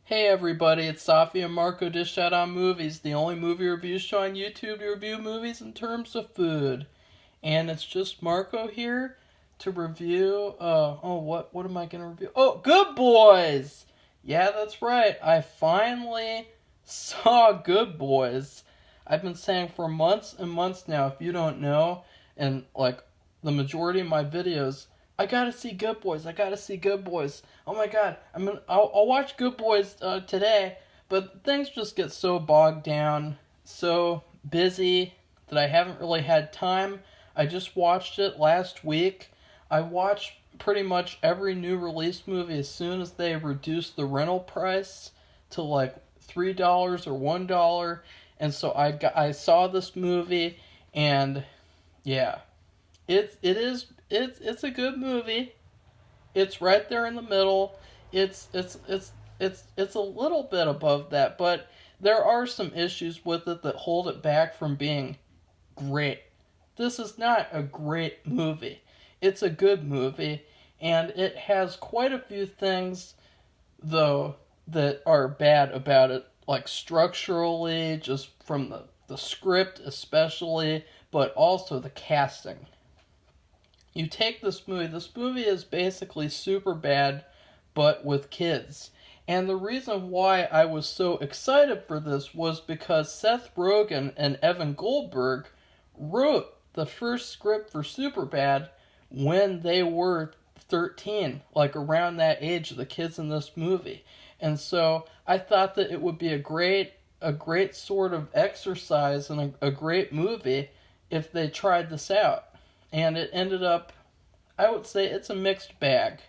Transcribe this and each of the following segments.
Hey everybody, it's Safi and Marco Dish Out on Movies, the only movie review show on YouTube to review movies in terms of food. And it's just Marco here to review, what am I going to review? Oh, Good Boys! Yeah, that's right, I finally saw Good Boys. I've been saying for months and months now, if you don't know, and like the majority of my videos, I gotta see Good Boys. I gotta see Good Boys. Oh my god, I'll watch Good Boys today, but things just get so bogged down, so busy that I haven't really had time. I just watched it last week. I watched pretty much every new release movie as soon as they reduced the rental price to like $3 or $1, and so I saw this movie, and yeah, it's a good movie. It's right there in the middle. It's a little bit above that, but there are some issues with it that hold it back from being great. This is not a great movie. It's a good movie, and it has quite a few things though that are bad about it, like structurally, just from the script especially, but also the casting. You take this movie is basically Superbad, but with kids. And the reason why I was so excited for this was because Seth Rogen and Evan Goldberg wrote the first script for Superbad when they were 13, like around that age of the kids in this movie. And so I thought that it would be a great sort of exercise and a great movie if they tried this out. And it ended up, I would say it's a mixed bag.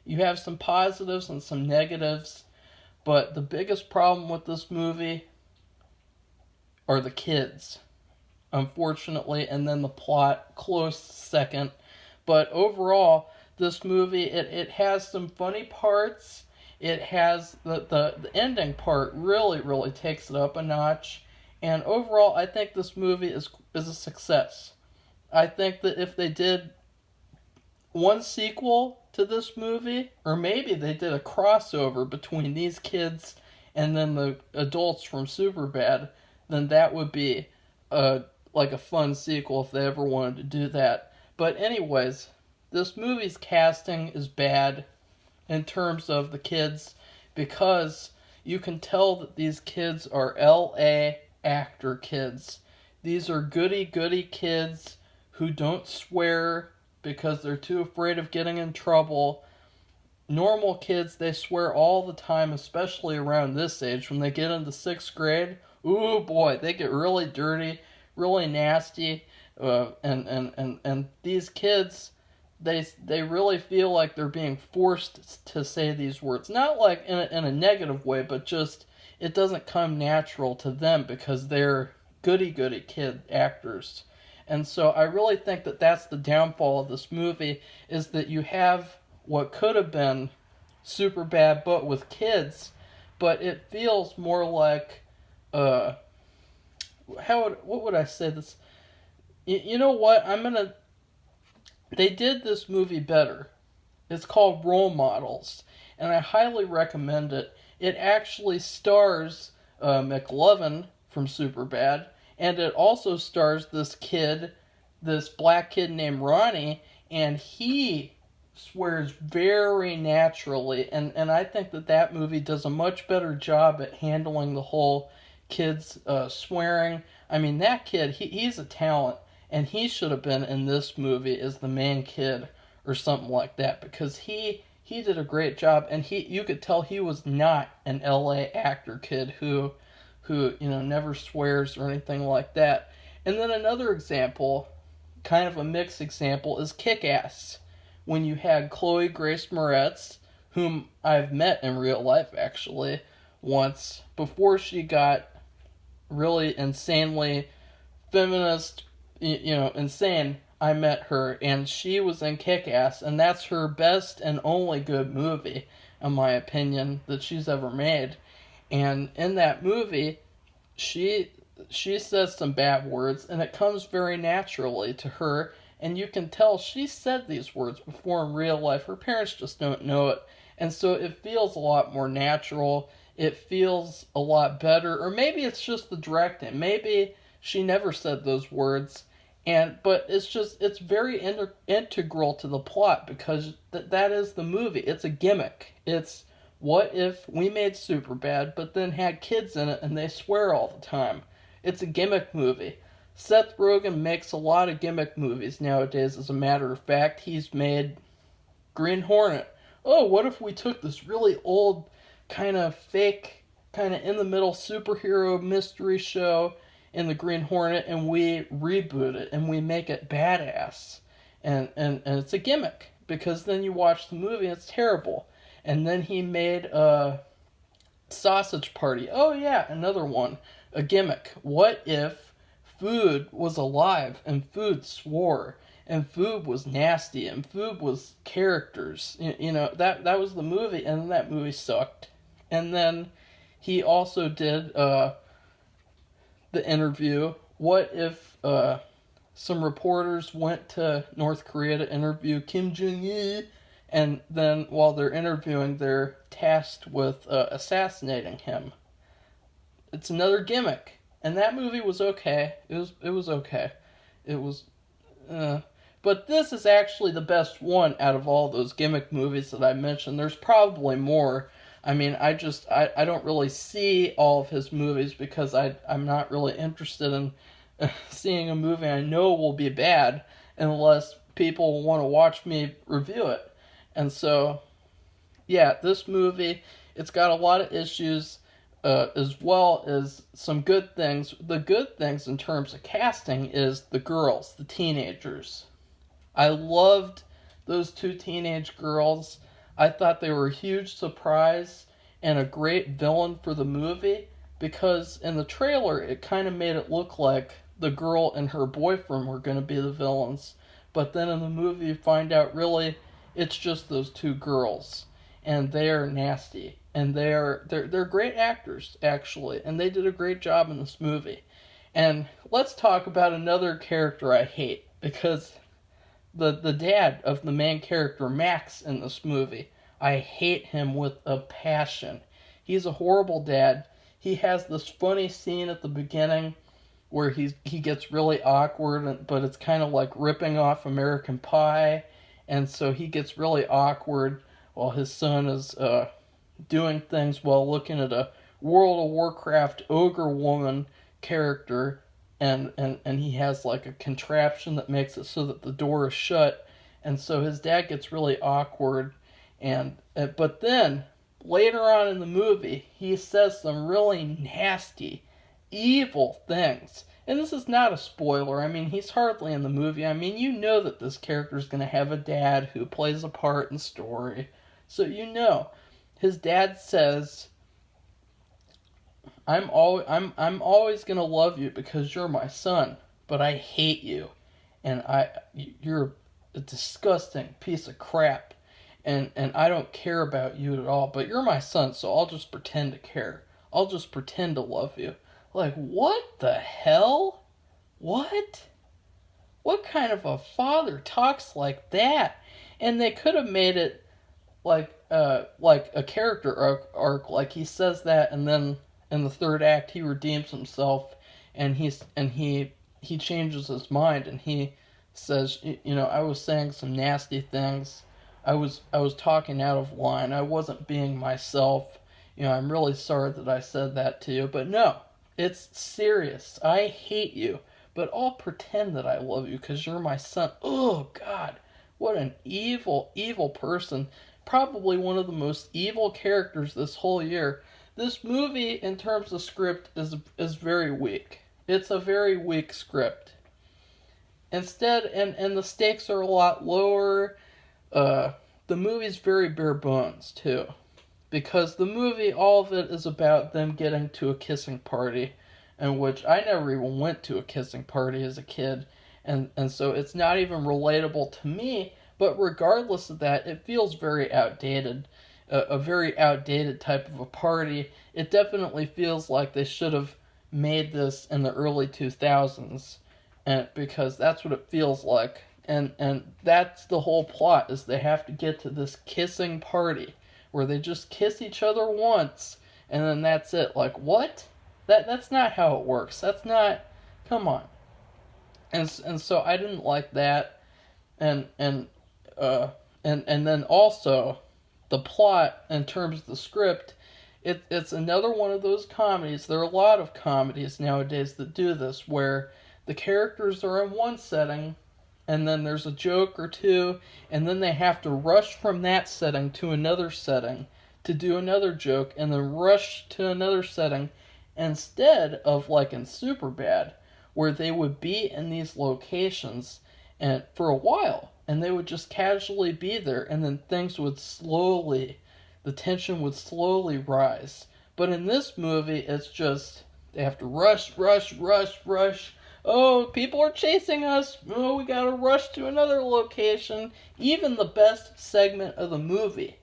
You have some positives and some negatives, but the biggest problem with this movie are the kids, unfortunately, and then the plot close second. But overall, this movie, it has some funny parts. It has the ending part really takes it up a notch. And overall, I think this movie is a success. I think that if they did one sequel to this movie, or maybe they did a crossover between these kids and then the adults from Superbad, then that would be like a fun sequel if they ever wanted to do that. But anyways, this movie's casting is bad in terms of the kids because you can tell that these kids are LA actor kids. These are goody kids who don't swear because they're too afraid of getting in trouble. Normal kids, they swear all the time, especially around this age. When they get into 6th grade, ooh boy, they get really dirty, really nasty. And these kids, they really feel like they're being forced to say these words. Not like in a negative way, but just it doesn't come natural to them because they're goody kid actors. And so I really think that that's the downfall of this movie, is that you have what could have been Superbad but with kids, but it feels more like what would I say this? You know what? They did this movie better. It's called Role Models, and I highly recommend it. It actually stars McLovin from Superbad, and it also stars this black kid named Ronnie, and he swears very naturally, and I think that movie does a much better job at handling the whole kids swearing. I mean, that kid, he's a talent, and he should have been in this movie as the main kid or something like that, because he did a great job, and you could tell he was not an LA actor kid who never swears or anything like that. And then another example, kind of a mixed example, is Kick-Ass, when you had Chloe Grace Moretz, whom I've met in real life actually once before she got really insanely feminist, insane. I met her, and she was in Kick-Ass, and that's her best and only good movie, in my opinion, that she's ever made. And in that movie, she says some bad words, and it comes very naturally to her, and you can tell she said these words before in real life. Her parents just don't know it, And so it feels a lot more natural. It feels a lot better. Or maybe it's just the directing. Maybe she never said those words. But it's very integral to the plot because that is the movie. It's a gimmick. It's what if we made Superbad but then had kids in it and they swear all the time? It's a gimmick movie. Seth Rogen makes a lot of gimmick movies nowadays. As a matter of fact, he's made Green Hornet. Oh, what if we took this really old, kind of fake, kind of in the middle superhero mystery show in the Green Hornet and we reboot it and we make it badass? And it's a gimmick because then you watch the movie and it's terrible. And then he made Sausage Party. Oh, yeah, another one. A gimmick. What if food was alive and food swore and food was nasty and food was characters? That was the movie, and that movie sucked. And then he also did The Interview. What if some reporters went to North Korea to interview Kim Jong-il, and then while they're interviewing, they're tasked with assassinating him? It's another gimmick. And that movie was okay. It was okay. It was but this is actually the best one out of all those gimmick movies that I mentioned. There's probably more. I mean, I don't really see all of his movies because I'm not really interested in seeing a movie I know will be bad unless people want to watch me review it. And so, yeah, this movie, it's got a lot of issues as well as some good things. The good things in terms of casting is the girls, the teenagers. I loved those two teenage girls. I thought they were a huge surprise and a great villain for the movie because in the trailer it kind of made it look like the girl and her boyfriend were going to be the villains. But then in the movie you find out really it's just those two girls. And they are nasty. And they're great actors, actually. And they did a great job in this movie. And let's talk about another character I hate. Because the dad of the main character, Max, in this movie, I hate him with a passion. He's a horrible dad. He has this funny scene at the beginning where he gets really awkward, but it's kind of like ripping off American Pie. And so he gets really awkward while his son is doing things while looking at a World of Warcraft ogre woman character, and he has like a contraption that makes it so that the door is shut, and so his dad gets really awkward, but then later on in the movie he says some really nasty, evil things. And this is not a spoiler. I mean, he's hardly in the movie. I mean, you know that this character is going to have a dad who plays a part in the story. So you know. His dad says, I'm always going to love you because you're my son, but I hate you. And you're a disgusting piece of crap. And I don't care about you at all, but you're my son, so I'll just pretend to care. I'll just pretend to love you. Like, what the hell? What? What kind of a father talks like that? And they could have made it like a character arc, like he says that, and then in the third act he redeems himself, and he changes his mind, and he says, I was saying some nasty things. I was talking out of line. I wasn't being myself. I'm really sorry that I said that to you, but no. It's serious. I hate you, but I'll pretend that I love you because you're my son. Oh, God. What an evil, evil person. Probably one of the most evil characters this whole year. This movie, in terms of script, is very weak. It's a very weak script. Instead, and the stakes are a lot lower. The movie's very bare bones, too. Because the movie, all of it is about them getting to a kissing party, in which I never even went to a kissing party as a kid, and so it's not even relatable to me, but regardless of that, it feels very outdated, a very outdated type of a party. It definitely feels like they should have made this in the early 2000s, and because that's what it feels like, and that's the whole plot, is they have to get to this kissing party, where they just kiss each other once and then that's it. Like, what? That's not how it works. That's not. Come on. And so I didn't like that, and and then also the plot in terms of the script. It's another one of those comedies. There are a lot of comedies nowadays that do this, where the characters are in one setting, and then there's a joke or two, and then they have to rush from that setting to another setting to do another joke, and then rush to another setting, instead of like in Superbad, where they would be in these locations and for a while, and they would just casually be there, and then the tension would slowly rise. But in this movie, it's just they have to rush, rush, rush, rush. Oh, people are chasing us. Oh, we gotta rush to another location. Even the best segment of the movie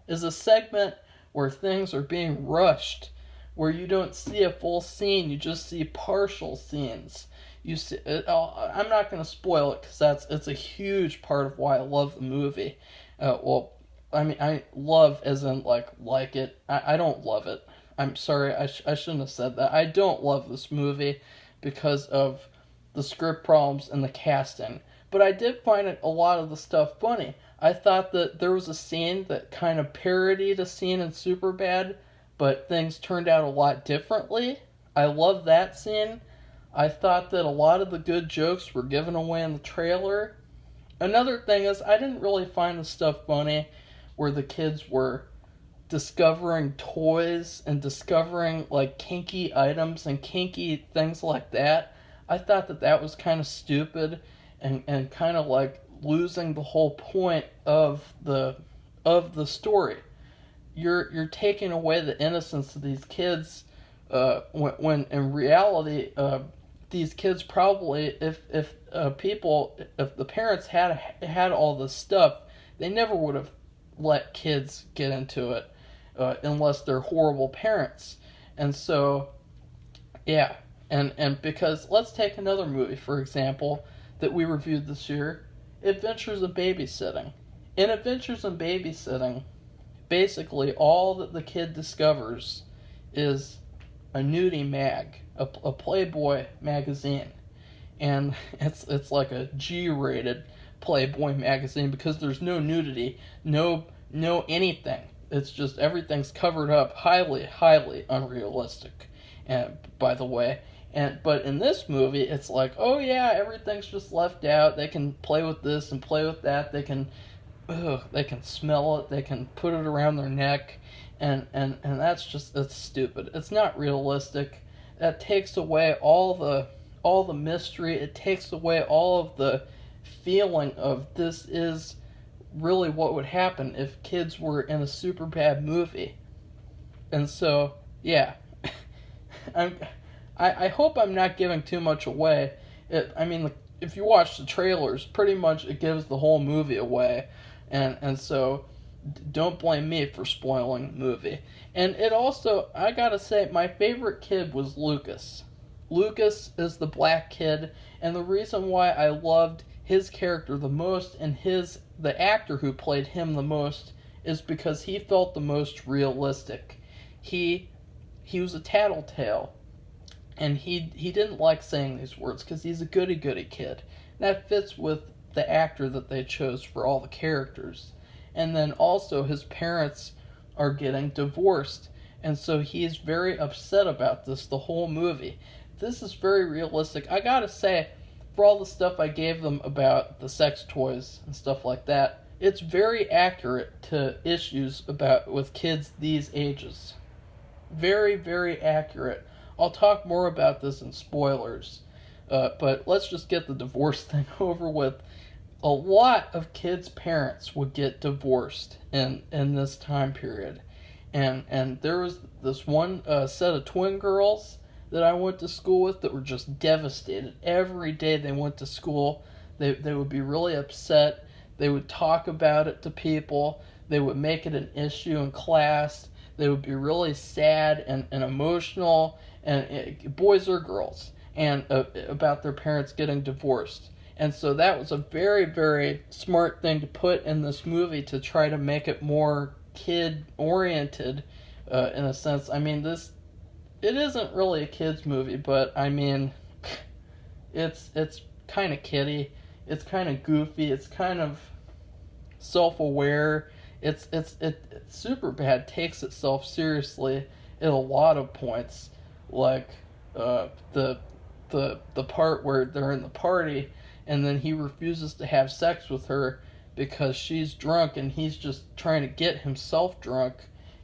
is a segment where things are being rushed, where you don't see a full scene, you just see partial scenes. You see, I'm not going to spoil it because it's a huge part of why I love the movie. Well, I mean, I love as in like it. I don't love it. I'm sorry, I shouldn't have said that. I don't love this movie because of the script problems and the casting. But I did find a lot of the stuff funny. I thought that there was a scene that kind of parodied a scene in Superbad, but things turned out a lot differently. I love that scene. I thought that a lot of the good jokes were given away in the trailer. Another thing is, I didn't really find the stuff funny where the kids were discovering toys and discovering like kinky items and kinky things like that. I thought that was kind of stupid and kind of like losing the whole point of the story. You're taking away the innocence of these kids, when in reality, these kids probably, if the parents had all this stuff, they never would have let kids get into it, unless they're horrible parents. And so, yeah, and because let's take another movie for example that we reviewed this year, Adventures in Babysitting. In Adventures in Babysitting, basically all that the kid discovers is a nudie mag, a Playboy magazine, and it's like a G-rated Playboy magazine because there's no nudity, no anything. It's just everything's covered up, highly unrealistic. And by the way, but in this movie, it's like, oh yeah, everything's just left out. They can play with this and play with that. They can smell it. They can put it around their neck, and it's stupid. It's not realistic. That takes away all the mystery. It takes away all of the feeling of this is really what would happen if kids were in a Superbad movie. And so, yeah, I hope I'm not giving too much away. If you watch the trailers, pretty much it gives the whole movie away. And so, don't blame me for spoiling the movie. And it also, I gotta say, my favorite kid was Lucas. Lucas is the black kid, and the reason why I loved his character the most and the actor who played him the most is because he felt the most realistic. He was a tattletale, and he didn't like saying these words because he's a goody-goody kid. That fits with the actor that they chose for all the characters. And then also his parents are getting divorced, and so he's very upset about this the whole movie. This is very realistic. I gotta say, for all the stuff I gave them about the sex toys and stuff like that, it's very accurate to issues with kids these ages. Very, very accurate. I'll talk more about this in spoilers, but let's just get the divorce thing over with. A lot of kids' parents would get divorced in this time period. And there was this one set of twin girls that I went to school with that were just devastated. Every day they went to school, they would be really upset. They would talk about it to people. They would make it an issue in class. They would be really sad and emotional, and boys or girls, and about their parents getting divorced. And so that was a very, very smart thing to put in this movie to try to make it more kid oriented in a sense. I mean, it isn't really a kids movie, but I mean, it's kind of kiddie. It's kind of goofy. It's kind of self-aware. Superbad takes itself seriously at a lot of points, like the part where they're in the party and then he refuses to have sex with her because she's drunk and he's just trying to get himself drunk,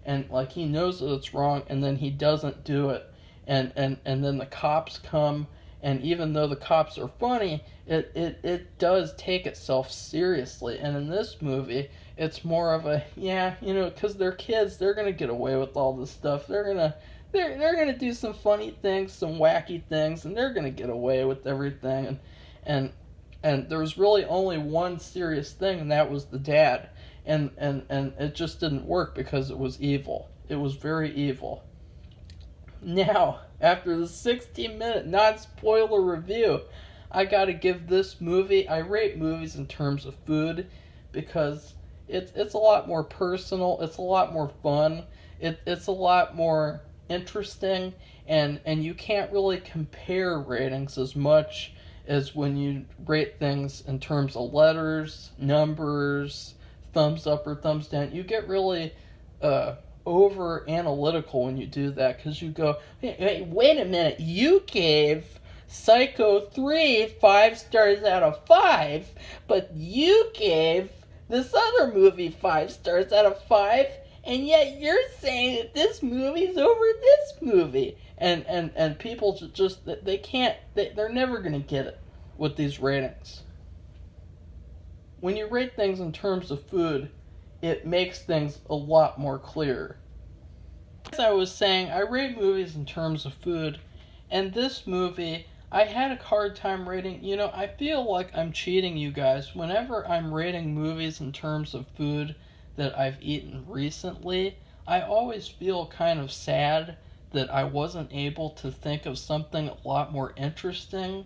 and like he knows that it's wrong and then he doesn't do it, and then the cops come, and even though the cops are funny, it does take itself seriously. And in this movie it's more of a, yeah, because they're kids, they're gonna get away with all this stuff. They're gonna do some funny things, some wacky things, and they're gonna get away with everything. And there was really only one serious thing, and that was the dad. And it just didn't work because it was evil. It was very evil. Now, after the 60-minute non-spoiler review, I gotta give this movie, I rate movies in terms of food because it's a lot more personal, it's a lot more fun, it's a lot more interesting, and you can't really compare ratings as much as when you rate things in terms of letters, numbers, thumbs up or thumbs down. You get really over analytical when you do that, because you go, hey, wait a minute, you gave Psycho 3 5 stars out of 5, but you gave this other movie 5 stars out of 5, and yet you're saying that this movie's over this movie. And people just, they can't, they're never going to get it with these ratings. When you rate things in terms of food, it makes things a lot more clear. As I was saying, I rate movies in terms of food, and this movie, I had a hard time rating. I feel like I'm cheating you guys. Whenever I'm rating movies in terms of food that I've eaten recently, I always feel kind of sad that I wasn't able to think of something a lot more interesting.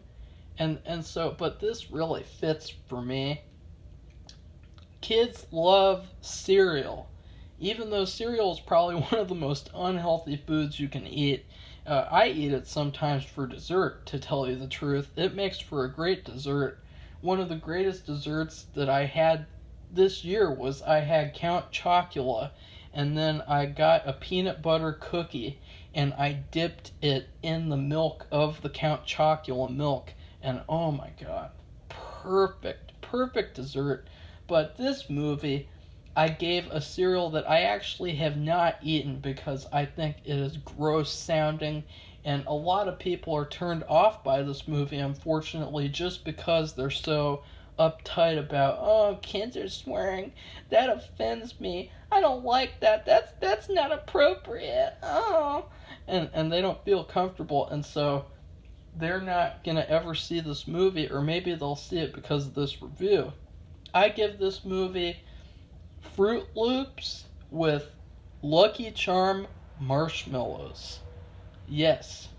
And so, but this really fits for me. Kids love cereal. Even though cereal is probably one of the most unhealthy foods you can eat, I eat it sometimes for dessert, to tell you the truth. It makes for a great dessert. One of the greatest desserts that I had this year was I had Count Chocula, and then I got a peanut butter cookie, and I dipped it in the milk of the Count Chocula milk, and oh my god, perfect dessert. But this movie, I gave a cereal that I actually have not eaten because I think it is gross sounding, and a lot of people are turned off by this movie, unfortunately, just because they're so uptight about, oh, kids are swearing, that offends me, I don't like that, that's not appropriate, oh, and they don't feel comfortable, and so they're not gonna ever see this movie, or maybe they'll see it because of this review. I give this movie Fruit Loops with Lucky Charm marshmallows. Yes,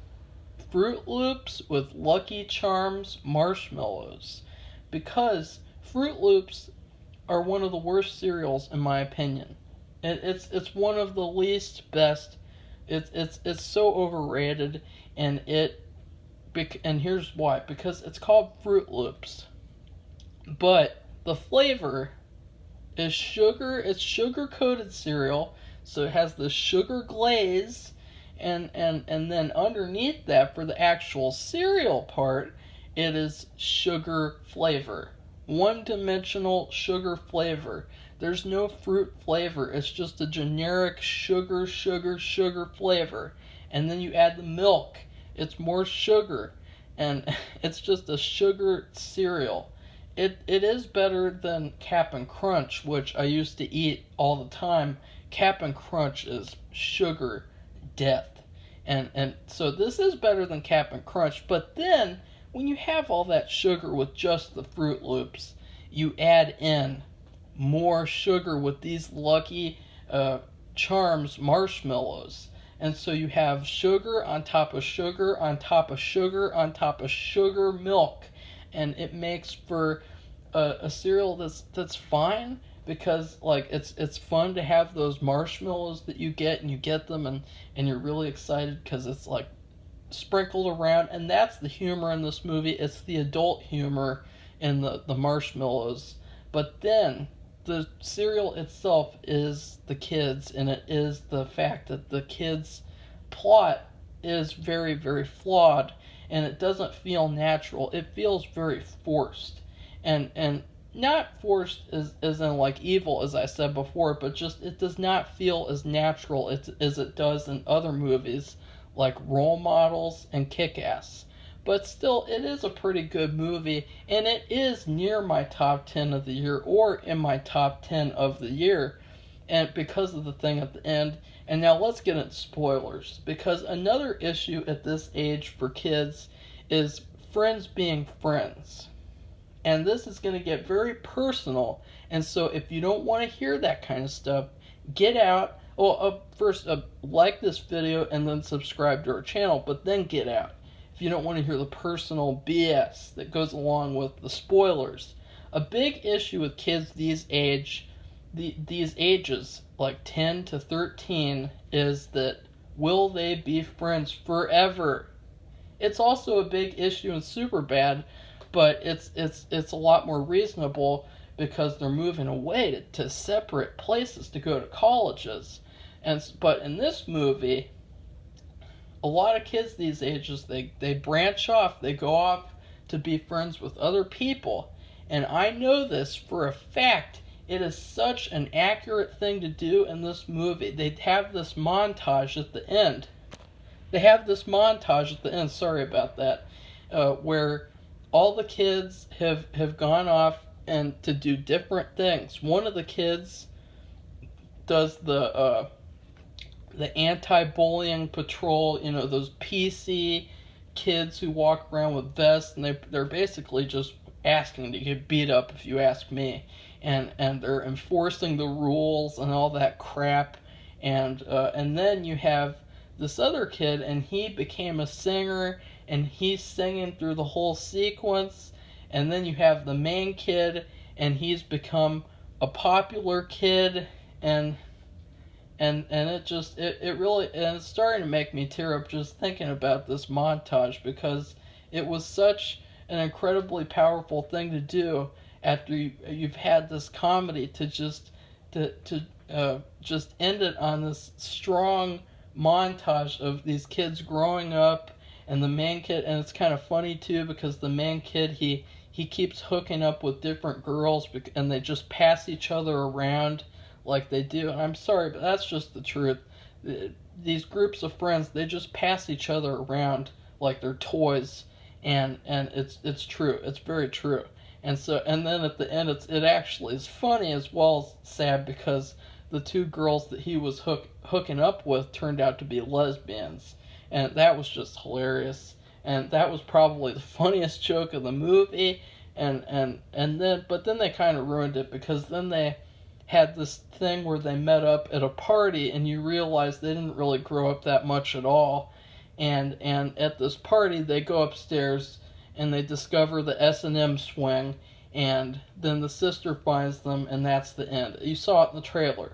Fruit Loops with Lucky Charms marshmallows. Because Fruit Loops are one of the worst cereals in my opinion. It's one of the least best. It's so overrated, and here's why. Because it's called Fruit Loops, but the flavor is sugar. It's sugar-coated cereal, so it has the sugar glaze, and then underneath that, for the actual cereal part, it is sugar flavor. One-dimensional sugar flavor. There's no fruit flavor. It's just a generic sugar flavor. And then you add the milk. It's more sugar. And it's just a sugar cereal. It is better than Cap'n Crunch, which I used to eat all the time. Cap'n Crunch is sugar death. And so this is better than Cap'n Crunch. But then, when you have all that sugar with just the Fruit Loops, you add in more sugar with these Lucky Charms marshmallows. And so you have sugar on top of sugar on top of sugar on top of sugar milk. And it makes for a cereal that's fine, because like it's fun to have those marshmallows that you get, and you get them, and you're really excited because it's like sprinkled around, and that's the humor in this movie. It's the adult humor in the marshmallows. But then the cereal itself is the kids, and it is the fact that the kids' plot is very, very flawed, and it doesn't feel natural. It feels very forced. And not forced as in like evil, as I said before, but just it does not feel as natural as it does in other movies like Role Models and Kick-Ass. But still, it is a pretty good movie, and it is near my top 10 of the year, or in my top 10 of the year, and because of the thing at the end. And now let's get into spoilers, because another issue at this age for kids is friends being friends. And this is going to get very personal, and so if you don't want to hear that kind of stuff, get out. Well, first, like this video and then subscribe to our channel, but then get out if you don't want to hear the personal BS that goes along with the spoilers. A big issue with kids these ages, like 10 to 13, is that will they be friends forever? It's also a big issue in Superbad, but it's a lot more reasonable because they're moving away to separate places to go to colleges. But in this movie, a lot of kids these ages, they branch off, they go off to be friends with other people. And I know this for a fact. It is such an accurate thing to do in this movie. They have this montage at the end. Sorry about that. Where all the kids have gone off and to do different things. One of the kids does the anti-bullying patrol, those PC kids who walk around with vests, and they're basically just asking to get beat up, if you ask me, and they're enforcing the rules and all that crap, and then you have this other kid, and he became a singer, and he's singing through the whole sequence, and then you have the main kid, and he's become a popular kid, and it really, and it's starting to make me tear up just thinking about this montage, because it was such an incredibly powerful thing to do after you've had this comedy to just end it on this strong montage of these kids growing up, and the main kid, and it's kind of funny too because the main kid he keeps hooking up with different girls, and they just pass each other around like they do. And I'm sorry, but that's just the truth. These groups of friends, they just pass each other around like they're toys, and it's true. It's very true. And then at the end, it actually is funny as well as sad, because the two girls that he was hooking up with turned out to be lesbians, and that was just hilarious. And that was probably the funniest joke of the movie. But then they kind of ruined it, because then they had this thing where they met up at a party, and you realize they didn't really grow up that much at all. And at this party, they go upstairs and they discover the S&M swing, and then the sister finds them, and that's the end. You saw it in the trailer,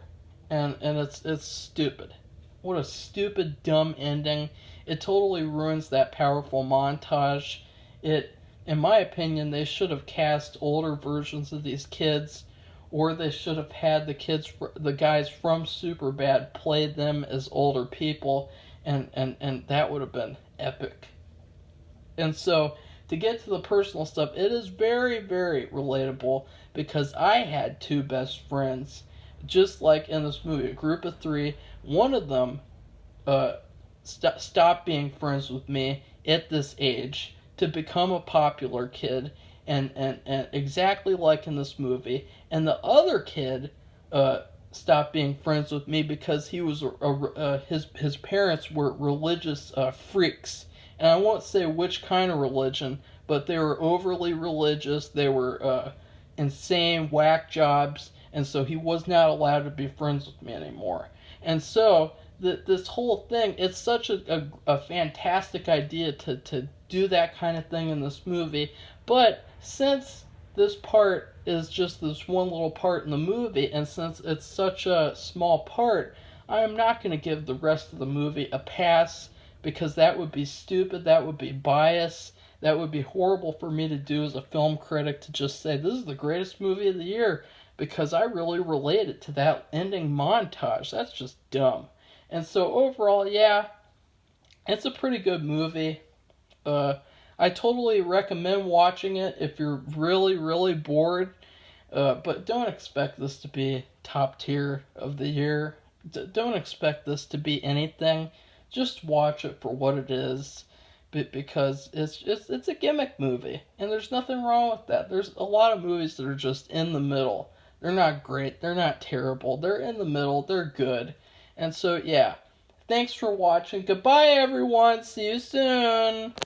and it's stupid. What a stupid, dumb ending. It totally ruins that powerful montage. In my opinion, they should have cast older versions of these kids, or they should have had the guys from Superbad play them as older people, and that would have been epic. And so, to get to the personal stuff, it is very, very relatable, because I had two best friends, just like in this movie, a group of three. One of them stopped being friends with me at this age to become a popular kid, and exactly like in this movie. And the other kid stopped being friends with me because he was his parents were religious freaks. And I won't say which kind of religion, but they were overly religious. They were insane, whack jobs, and so he was not allowed to be friends with me anymore. And so this whole thing, it's such a fantastic idea to do that kind of thing in this movie. But since this part is just this one little part in the movie, and since it's such a small part, I am not going to give the rest of the movie a pass, because that would be stupid, that would be bias, that would be horrible for me to do as a film critic, to just say this is the greatest movie of the year because I really related to that ending montage. That's just dumb. And so overall, yeah, it's a pretty good movie. I totally recommend watching it if you're really, really bored. But don't expect this to be top tier of the year. Don't expect this to be anything. Just watch it for what it is, because it's a gimmick movie, and there's nothing wrong with that. There's a lot of movies that are just in the middle. They're not great. They're not terrible. They're in the middle. They're good. And so yeah, thanks for watching. Goodbye, everyone. See you soon.